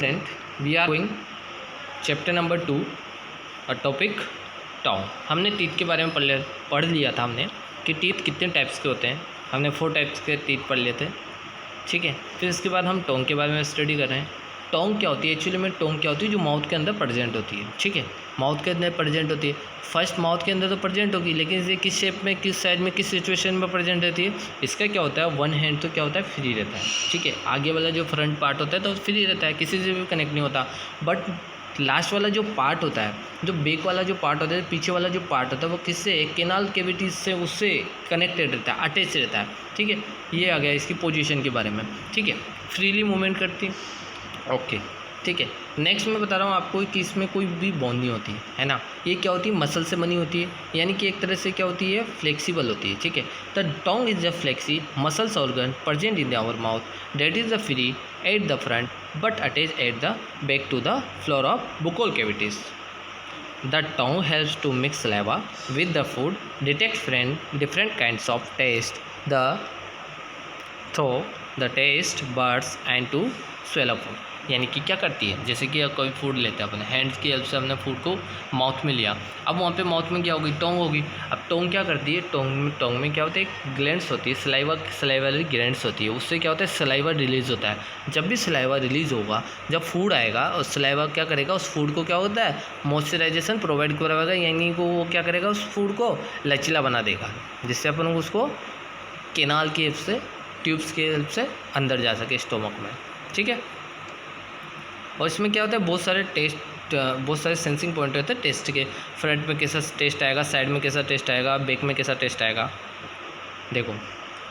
Student, we are going chapter number 2, a topic tongue. हमने teeth के बारे में पढ़ लिया था हमने कि टीथ कितने टाइप्स के होते हैं। हमने 4 टाइप्स के टीथ पढ़ लिए थे, ठीक है। फिर इसके बाद हम टोंग के बारे में स्टडी कर रहे हैं। टोंग क्या होती है? एक्चुअली में टोंग क्या होती है? जो माउथ के अंदर प्रेजेंट होती है, ठीक है। माउथ के अंदर प्रेजेंट होती है। फर्स्ट माउथ के अंदर तो प्रेजेंट होगी, लेकिन ये किस शेप में, किस साइड में, किस सिचुएशन में प्रेजेंट रहती है? इसका क्या होता है, वन हैंड तो क्या होता है, फ्री रहता है, ठीक है। आगे वाला जो फ्रंट पार्ट होता है तो फ्री रहता है, किसी से भी कनेक्ट नहीं होता। बट लास्ट वाला जो पार्ट होता है, जो बैक वाला जो पार्ट होता है, पीछे वाला जो पार्ट होता है, वो किससे, केनाल कैविटीज से उससे कनेक्टेड रहता है, अटैच रहता है, ठीक है। ये आ गया इसकी पोजीशन के बारे में, ठीक है। फ्रीली मूवमेंट करती है, ओके, ठीक है। नेक्स्ट मैं बता रहा हूँ आपको कि इसमें कोई भी बोन नहीं होती है ना। ये क्या होती है, मसल से बनी होती है, यानी कि एक तरह से क्या होती है, फ्लेक्सिबल होती है, ठीक है। The tongue is the fleshy muscles organ present in our mouth that is the free at the front but attached at the back to the floor of buccal cavities. The tongue helps to mix saliva with the food, detect different kinds of taste, the taste buds and to swallow food. यानी कि क्या करती है, जैसे कि कोई food लेते हैं अपने हैंड्स की हेल्प से, हमने फूड को माउथ में लिया, अब वहाँ पे माउथ में क्या होगी, टोंग होगी। अब टोंग क्या करती है, टोंग में क्या होता है, एक ग्लैंड्स होती है, सलाइवरी ग्लैंड्स होती है, उससे क्या होता है, सलाइवा रिलीज़ होता है। जब भी सलाइवा रिलीज़ होगा, जब फूड आएगा और सलाइवा क्या करेगा, उस फूड को क्या होता है, मॉइस्चराइजेशन प्रोवाइड करवाएगा, यानी कि वो क्या करेगा, उस फूड को लचीला बना देगा, जिससे अपन उसको केनाल की हेल्प से, ट्यूब्स की हेल्प से अंदर जा सके स्टोमक में, ठीक है। और इसमें क्या होता है, बहुत सारे सेंसिंग पॉइंट होते हैं टेस्ट के। फ्रंट में कैसा टेस्ट आएगा, साइड में कैसा टेस्ट आएगा, बैक में कैसा टेस्ट आएगा। देखो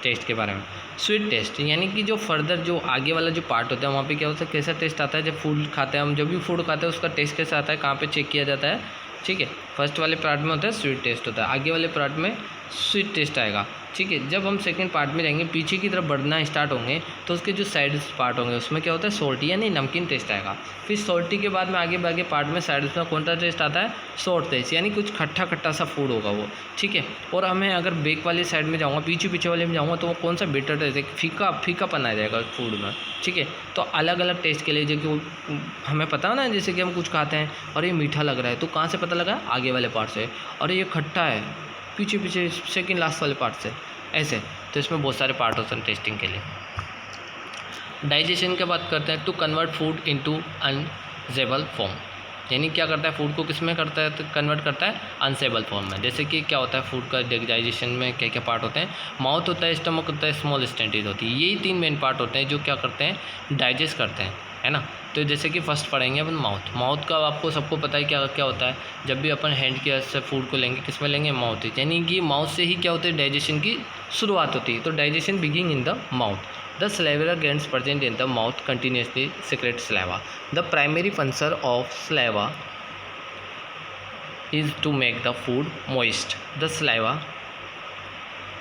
टेस्ट के बारे में, स्वीट टेस्ट, यानी कि जो फर्दर जो आगे वाला जो पार्ट होता है वहाँ पे क्या होता है, कैसा टेस्ट आता है। जब फूड खाते हैं हम, जब भी फूड खाते हैं उसका टेस्ट कैसा आता है, कहाँ पे चेक किया जाता है, ठीक है। फर्स्ट वाले पार्ट में होता है स्वीट टेस्ट होता है, आगे वाले पार्ट में स्वीट टेस्ट आएगा, ठीक है। जब हम सेकंड पार्ट में जाएंगे, पीछे की तरफ बढ़ना स्टार्ट होंगे, तो उसके जो साइड पार्ट होंगे उसमें क्या होता है, सॉल्टी यानी नमकीन टेस्ट आएगा। फिर सॉल्टी के बाद में आगे पार्ट में साइड में कौन सा टेस्ट आता है, सोर टेस्ट, यानी कुछ खट्टा खट्टा सा फूड होगा वो, ठीक है। और हमें अगर बैक वाली साइड में जाऊँगा, पीछे वाले में जाऊँगा, तो वो कौन सा बिटर टेस्ट है, फीकापन आ जाएगा फूड में, ठीक है। तो अलग अलग टेस्ट के लिए जो कि हमें पता है ना, जैसे कि हम कुछ खाते हैं और ये मीठा लग रहा है, तो कहाँ से पता लगा, आगे वाले पार्ट से, और ये खट्टा है पीछे सेकंड लास्ट वाले पार्ट से, ऐसे। तो इसमें बहुत सारे पार्ट होते हैं टेस्टिंग के लिए। डाइजेशन की बात करते हैं, to convert food into usable form, यानी क्या करता है, फूड को किस में करता है, तो कन्वर्ट करता है अनसेबल फॉर्म में। जैसे कि क्या होता है, फूड का डाइजेशन में क्या क्या पार्ट होते हैं, माउथ होता है, स्टमक होता है, स्मॉल इंटेस्टाइन होती है, यही 3 मेन पार्ट होते हैं जो क्या करते हैं, डाइजेस्ट करते हैं, है ना। तो जैसे कि फर्स्ट पढ़ेंगे अपन माउथ का, आपको सबको पता है क्या क्या होता है। जब भी अपन हैंड की से फूड को लेंगे, किस में लेंगे, माउथ, यानी कि माउथ से ही क्या होता है, डाइजेशन की शुरुआत होती है। तो digestion begin in the mouth. The salivary glands present in the mouth continuously secrete saliva. The primary function of saliva is to make the food moist. The saliva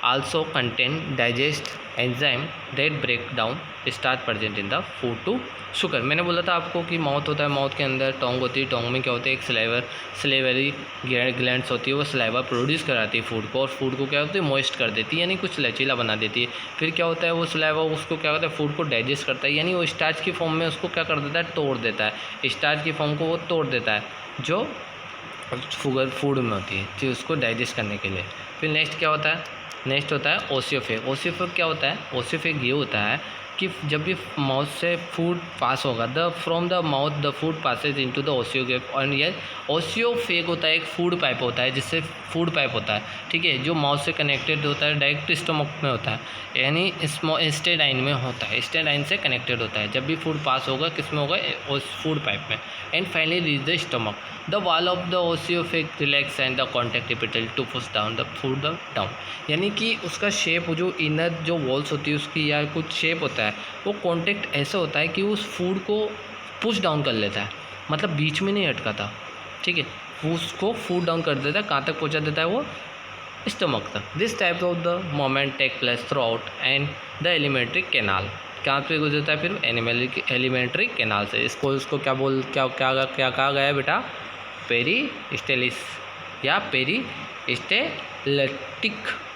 also contain digest enzyme that break down starch present in the food to sugar. मैंने बोला था आपको कि mouth होता है, mouth के अंदर टोंग होती है, टोंग में क्या होता है, एक सलेवरी ग्लैंड्स होती है, वो सलाइवा प्रोड्यूस कराती है फूड को, और फूड को क्या होती है, मॉइस्ट कर देती है, यानी कुछ लचीला बना देती है। फिर क्या होता है, वो सलाइवा उसको क्या होता है, फूड को डाइजेस्ट करता है, यानी वो स्टार्च की फॉर्म में उसको क्या कर देता है, तोड़ देता है, स्टार्च की फॉर्म को वो तोड़ देता है जो फूड में होती है, जो उसको डाइजेस्ट करने के लिए। फिर नेक्स्ट क्या होता है, नेक्स्ट होता है ओसियोफेग। ओसियोफेग क्या होता है, ओसियोफेग ये होता है कि जब भी माउथ से फूड पास होगा, from the mouth the food passes into the oesophagus, और ये ओसियोफेग होता है, एक फूड पाइप होता है, जिससे फूड पाइप होता है, ठीक है, जो माउथ से कनेक्टेड होता है, डायरेक्ट स्टमक में होता है, यानी इंस्टेडाइन में होता है, इंस्टेडाइन से कनेक्टेड होता है। जब भी फूड पास होगा, किस में होगा, उस फूड पाइप में, and finally reach the stomach. The wall of the oesophagus relax and the contact एपिटल to push down the food down, यानी कि उसका शेप, जो इनर जो वॉल्स होती है उसकी, या कुछ शेप होता है, वो कॉन्टैक्ट ऐसा होता है कि उस फूड को पुश डाउन कर लेता है, मतलब बीच में नहीं अटकाता, ठीक है, उसको फूड डाउन कर देता है, कहाँ तक पहुँचा देता है, वो स्टमक तक। This type of the moment take place throughout and the alimentary canal, कहाँ पे गुजरता है, फिर एलिमेंट्री कैनाल से। इसको क्या कहा गया है बेटा, पेरिस्टेलिस या peristaltic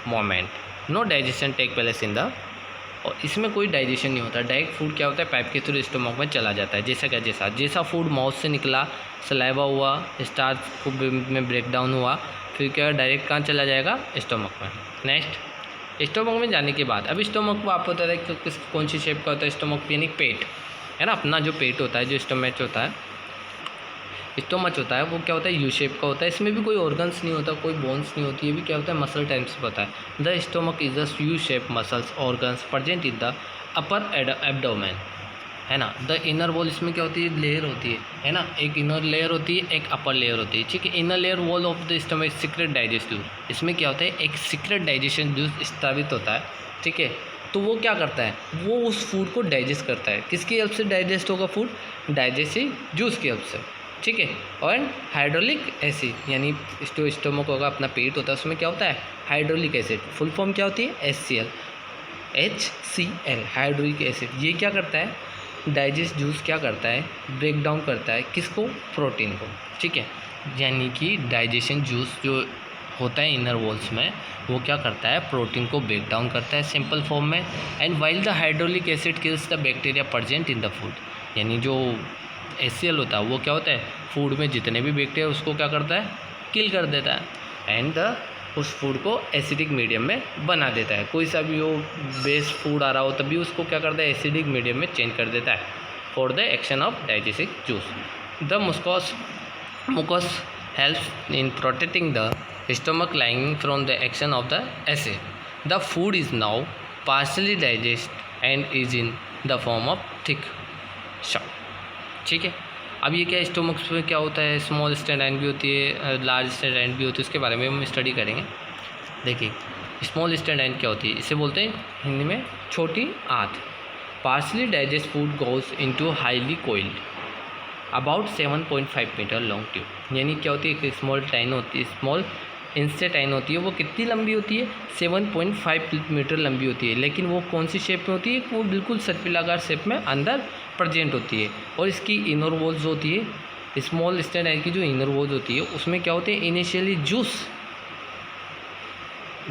moment. No digestion take place in the और इसमें कोई डाइजेशन नहीं होता। डायरेक्ट फूड क्या होता है, पाइप के थ्रू स्टोमक में चला जाता है। जैसा फूड माउथ से निकला, सलाइवा हुआ, स्टार्च में ब्रेक डाउन हुआ, फिर क्या डायरेक्ट कहाँ चला जाएगा, स्टोमक में। नेक्स्ट, स्टोमक में जाने के बाद अब स्टोमक को आपको पता है कि कौन सी शेप का होता है स्टोमक, यानी पेट है ना, अपना जो पेट होता है, जो स्टोमच होता है वो क्या होता है, यू शेप का होता है। इसमें भी कोई ऑर्गन्स नहीं होता, कोई बोन्स नहीं होती, ये भी क्या होता है, मसल टाइप्स से होता है। The stomach is a U shape muscles organs present in the upper abdomen, है ना। द इनर वॉल, इसमें क्या होती है, लेयर होती है ना, एक इनर लेयर होती है, एक अपर लेयर होती है, ठीक है। Inner layer wall of the stomach secret digest juice, इसमें क्या होता है, एक सीक्रेट डाइजेशन जूस स्रावित होता है, ठीक है। तो वो क्या करता है, वो उस फूड को डाइजेस्ट करता है। किसकी हेल्प से डाइजेस्ट होगा फूड, डाइजेस्टिव जूस की हेल्प से, ठीक है। और हाइड्रोलिक एसिड, यानी जो स्टोमक होगा, अपना पेट होता है, उसमें क्या होता है, हाइड्रोलिक एसिड, फुल फॉर्म क्या होती है, HCl, हाइड्रोलिक एसिड। ये क्या करता है, डाइजेस्ट जूस क्या करता है, ब्रेक डाउन करता है किसको, प्रोटीन को, ठीक है। यानी कि डाइजेशन जूस जो होता है इनर वॉल्स में, वो क्या करता है, प्रोटीन को ब्रेक डाउन करता है सिंपल फॉर्म में। And while the hydraulic acid kills the bacteria present in the food, यानी जो HCl होता है वो क्या होता है, फूड में जितने भी बैक्टीरिया उसको क्या करता है, किल कर देता है। एंड उस फूड को एसिडिक मीडियम में बना देता है। कोई सा भी वो बेस्ट फूड आ रहा हो तभी उसको क्या करता है, एसिडिक मीडियम में चेंज कर देता है for the action of digestive juice. The mucus helps in protecting the stomach lining from the action of the acid. The food is now partially digested and is in the form of thick shot, ठीक है। अब ये क्या, stomach में क्या होता है, small स्टेनाइन भी होती है, लार्ज स्टेनाइन भी होती है, उसके बारे में हम स्टडी करेंगे। देखिए स्मॉल स्टेनाइन क्या होती है, इसे बोलते हैं हिंदी में छोटी आंत। Partially digest food goes into highly coiled about 7.5 metre long tube, यानी क्या होती है, स्मॉल टाइन होती है, स्मॉल इंस्टेटाइन होती है, वो कितनी लंबी होती है, 7.5 मीटर लंबी होती है। लेकिन वो कौन सी शेप में होती है, वो बिल्कुल सर्पिलाकार शेप में अंदर प्रेजेंट होती है। और इसकी इनर वॉल्स होती है, स्मॉल इंस्टेटाइन की जो इनर वॉल्स होती है उसमें क्या होते हैं, इनिशियली जूस,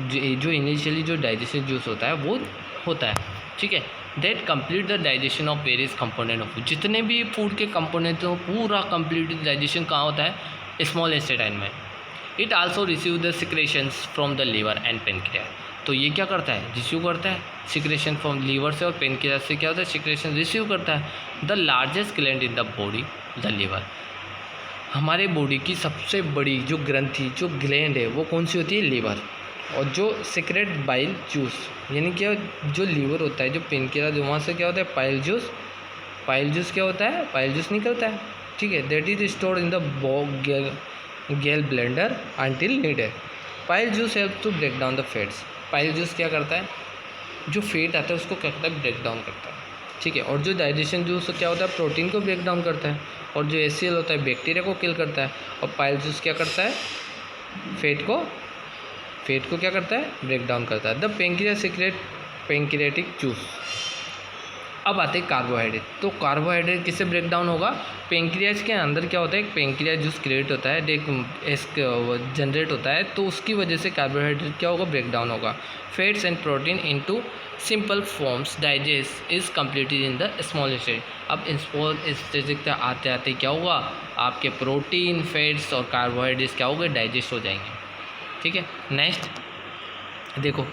जो इनिशियली जो डाइजेशन जूस होता है वो होता है, ठीक है। That complete the digestion of various component of food, जितने भी फूड के कंपोनेंट हो पूरा कंप्लीट डाइजेशन कहाँ होता है, स्मॉल इंस्टेटाइन में। It also receive the secretions from the liver and pancreas, तो ये क्या करता है, रिसीव करता है सिक्रेशन फ्रॉम लीवर से और पेनक्रियास से, क्या होता है, सिक्रेशन रिसीव करता है। The largest gland in the body, the liver, हमारे बॉडी की सबसे बड़ी जो ग्रंथि, जो ग्लैंड है वो कौन सी होती है, लीवर। और जो सीक्रेट बाइल जूस, यानी क्या, जो लीवर होता है, जो पेनक्रियास, जो वहाँ से क्या होता है, पाइल जूस क्या होता है, पाइल जूस निकलता है, ठीक है। That is stored in the gall bladder until needed. Bile juice help to break down the fats, bile juice क्या करता है, जो फैट आता है उसको क्या करता है, ब्रेक डाउन करता है, ठीक है। और जो डाइजेशन जूस क्या होता है, प्रोटीन को ब्रेक डाउन करता है। और जो HCl होता है बैक्टीरिया को किल करता है। और पाइल जूस क्या करता है, फैट को क्या करता है, ब्रेक डाउन करता है। The pancreas secret pancreatic juice. अब आते हैं कार्बोहाइड्रेट, तो कार्बोहाइड्रेट किससे ब्रेक डाउन होगा, पेनक्रियाज के अंदर क्या होता है, एक पेनक्रियाज जूस क्रिएट होता है, एक जनरेट होता है, तो उसकी वजह से कार्बोहाइड्रेट क्या होगा, ब्रेक डाउन होगा। Fats and protein into simple forms digest is completed in the small stage. अब स्मॉल स्टेज तक आते आते क्या होगा, आपके प्रोटीन, फैट्स और कार्बोहाइड्रेट्स क्या होंगे, डाइजेस्ट हो जाएंगे, ठीक है। नेक्स्ट देखो,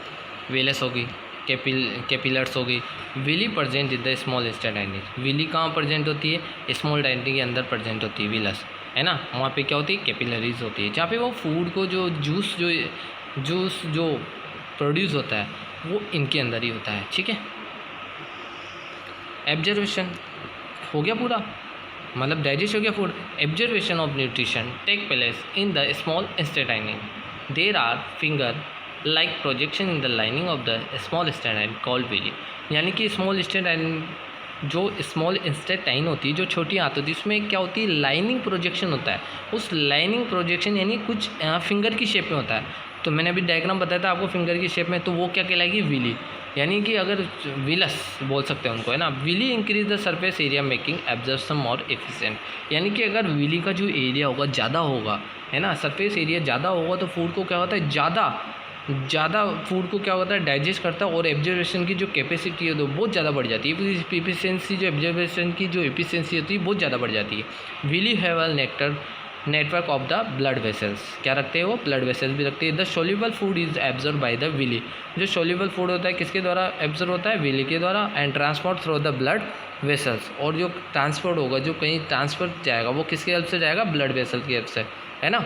वेलस होगी, कैपिलर्स हो गई, villi present in the small intestine. Villi कहाँ प्रेजेंट होती है, स्मॉल डाइनिंग के अंदर प्रेजेंट होती है विलस, है ना। वहाँ पे क्या होती है, कैपिलरीज होती है, जहाँ पे वो फूड को जो जूस जो प्रोड्यूस होता है वो इनके अंदर ही होता है, ठीक है। एब्जर्वेशन हो गया पूरा, मतलब डाइजेस्ट हो गया food. Absorption of nutrition take place in the small intestine. There are finger like projection in the lining of the small intestine called villi, यानी कि स्मॉल इंस्टेटाइन, जो स्मॉल इंस्टेटाइन होती है, जो छोटी आंत होती है, उसमें क्या होती है, लाइनिंग प्रोजेक्शन होता है। उस लाइनिंग प्रोजेक्शन यानी कुछ फिंगर की शेप में होता है। तो मैंने अभी डायग्राम बताया था आपको फिंगर की शेप में, तो वो क्या कहलाएगी, विली, यानी कि अगर विलस बोल सकते हैं उनको, है ना। Villi increase the surface area making absorption more efficient, यानी कि अगर विली का जो एरिया होगा ज़्यादा होगा, है ना, सरफेस एरिया ज़्यादा होगा तो फूड को क्या होता है, ज़्यादा ज़्यादा फूड को क्या होता है डाइजेस्ट करता है और एब्जॉर्प्शन की जो कैपेसिटी है तो बहुत ज़्यादा बढ़ जाती है, एफिशिएंसी जो एब्जॉर्प्शन की जो एफिशिएंसी होती है बहुत ज़्यादा बढ़ जाती है। Villi have a network of the blood vessels, क्या रखते हैं वो ब्लड वेसल्स भी रखते हैं। The soluble food is absorb by the villi, जो सोल्यूबल फूड होता है किसके द्वारा एब्जॉर्ब होता है, विली के द्वारा, and transport through the blood vessels, और जो ट्रांसपोर्ट होगा जो कहीं ट्रांसफर जाएगा वो किसके हेल्प से जाएगा, ब्लड वेसल की हेल्प से, है ना।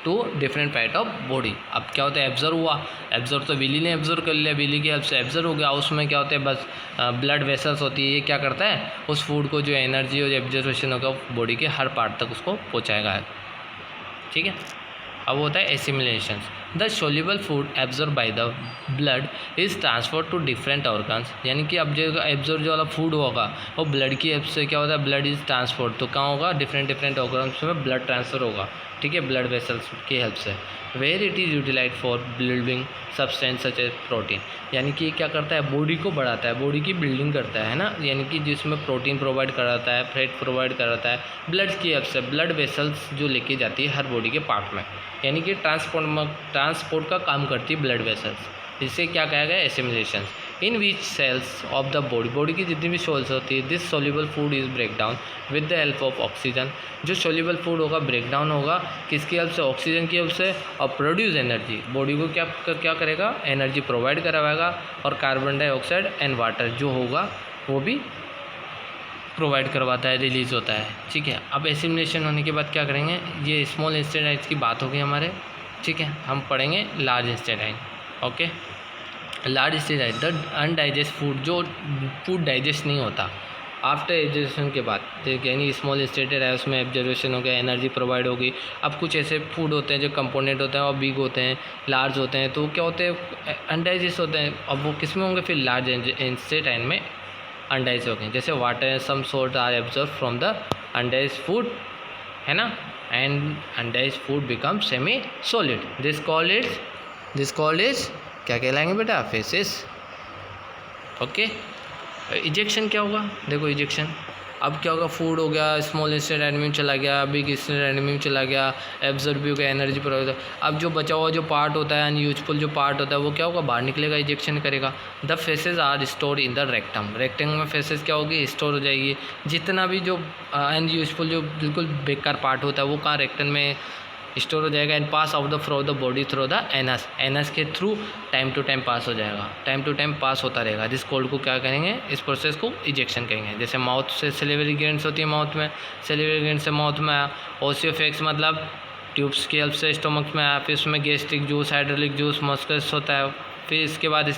तो डिफरेंट पार्ट ऑफ बॉडी। अब क्या होता है एब्जॉर्व हुआ, एब्जॉर्व तो विली ने एब्जॉर्व कर लिया, विली की हेल्प से एब्जॉर्व हो गया, उसमें क्या होता है बस ब्लड वेसल्स होती है, ये क्या करता है उस फूड को जो एनर्जी और एब्जॉर्वेशन होगा बॉडी के हर पार्ट तक उसको पहुँचाएगा, ठीक है। अब होता है assimilation. The soluble food absorb by the blood is transfer to different organs, यानी कि अब जो एब्जॉर्ब जो वाला फूड होगा वो ब्लड की हेल्प से क्या होता है, ब्लड इज ट्रांसपोर्ट, तो कहाँ होगा, डिफरेंट ऑर्गन्स में ब्लड ट्रांसफ़र होगा, ठीक है, ब्लड वेसल्स की हेल्प से। Where it is utilize for building substance such as protein, यानी कि क्या करता है बॉडी को बढ़ाता है, बॉडी की बिल्डिंग करता है ना, यानी कि जिसमें प्रोटीन प्रोवाइड कराता है, फैट प्रोवाइड कराता है, ब्लड की हेल्प से ब्लड वेसल्स जो लेके जाती है हर बॉडी के पार्ट में, यानी कि ट्रांसपोर्ट का काम करती है ब्लड वेसल्स। इससे क्या कहा गया assimilation. In which cells of the body की जितनी भी सेल्स होती है, this soluble food is break down with the help of oxygen, जो सोल्यूबल फूड होगा ब्रेक डाउन होगा किसकी हेल्प से, ऑक्सीजन की हेल्प से, और प्रोड्यूस एनर्जी, बॉडी को क्या करेगा, एनर्जी प्रोवाइड करवाएगा, और कार्बन डाइऑक्साइड एंड वाटर जो होगा वो भी प्रोवाइड करवाता है, रिलीज़ होता है, ठीक है। अब एसिमिलेशन होने के बाद क्या करेंगे, ये स्मॉल इंटेस्टाइन्स की बात होगी हमारे, ठीक है। हम पढ़ेंगे large intestine, okay. Large intestine the अनडाइजेस्ट food, जो फूड डाइजेस्ट नहीं होता आफ्टर एब्जॉर्प्शन के बाद, यानी स्मॉल इंटेस्टाइन है उसमें एब्जॉर्प्शन हो गया, एनर्जी प्रोवाइड होगी। अब कुछ ऐसे फूड होते हैं जो कंपोनेंट होते हैं और बिग होते हैं, लार्ज होते हैं, तो क्या होते हैं अनडाइजेस्ट होते हैं। अब वो किस में होंगे, फिर लार्ज इंटेस्टाइन में अनडाइज हो गए, जैसे water some salt are absorb from the undigested food, है ना, and undigested food become semi solid, this called is क्या कहलाएंगे बेटा, फेसेस, ओके। इजेक्शन क्या होगा, देखो इजेक्शन, अब क्या होगा, फूड हो गया, स्मॉल इंटेस्टाइन में चला गया, बिग इंटेस्टाइन में चला गया, एब्जॉर्ब भी हो गया, एनर्जी प्रोवाइड। अब जो बचा हुआ जो पार्ट होता है अनयूजफुल जो पार्ट होता है वो क्या होगा, बाहर निकलेगा, इजेक्शन करेगा। The faeces are store in the rectum में फेसेस क्या होगी, स्टोर हो जाएगी। जितना भी जो अनयूजफुल जो बिल्कुल बेकार पार्ट होता है वो कहाँ, रेक्टम में स्टोर हो जाएगा, एंड पास आउट द फ्रो the body through the anus के थ्रू टाइम टू टाइम पास हो जाएगा, टाइम टू टाइम पास होता रहेगा। दिस कोल्ड को क्या करेंगे, इस प्रोसेस को इजेक्शन कहेंगे। जैसे माउथ से सेलिवरी ग्लैंड्स होती है, माउथ में सेलिवरी ग्लैंड से माउथ में आया, ओसियोफेक्स मतलब ट्यूब्स की हेल्प से स्टोमक में आया, फिर उसमें गैस्ट्रिक जूस, हाइड्रोलिक जूस, मस्कस होता है, फिर इसके बाद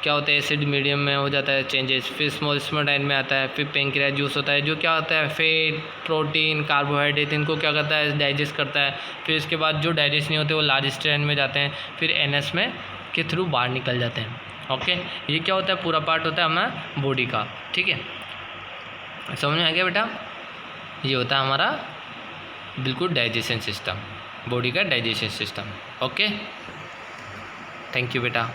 क्या होता है एसिड मीडियम में हो जाता है चेंजेस, फिर स्मॉल स्मोडाइन में आता है, फिर पेंक्रियास जूस होता है जो क्या होता है फैट, प्रोटीन, कार्बोहाइड्रेट इनको क्या करता है डाइजेस्ट करता है। फिर इसके बाद जो डाइजेस्ट नहीं होते वो लार्ज इंटेस्टाइन में जाते हैं, फिर एनएस में के थ्रू बाहर निकल जाते हैं, ओके। ये क्या होता है, पूरा पार्ट होता है हमारा बॉडी का, ठीक है, समझ में आ गया बेटा। ये होता है हमारा बिल्कुल डाइजेशन सिस्टम, बॉडी का digestion system, okay. Thank you बेटा।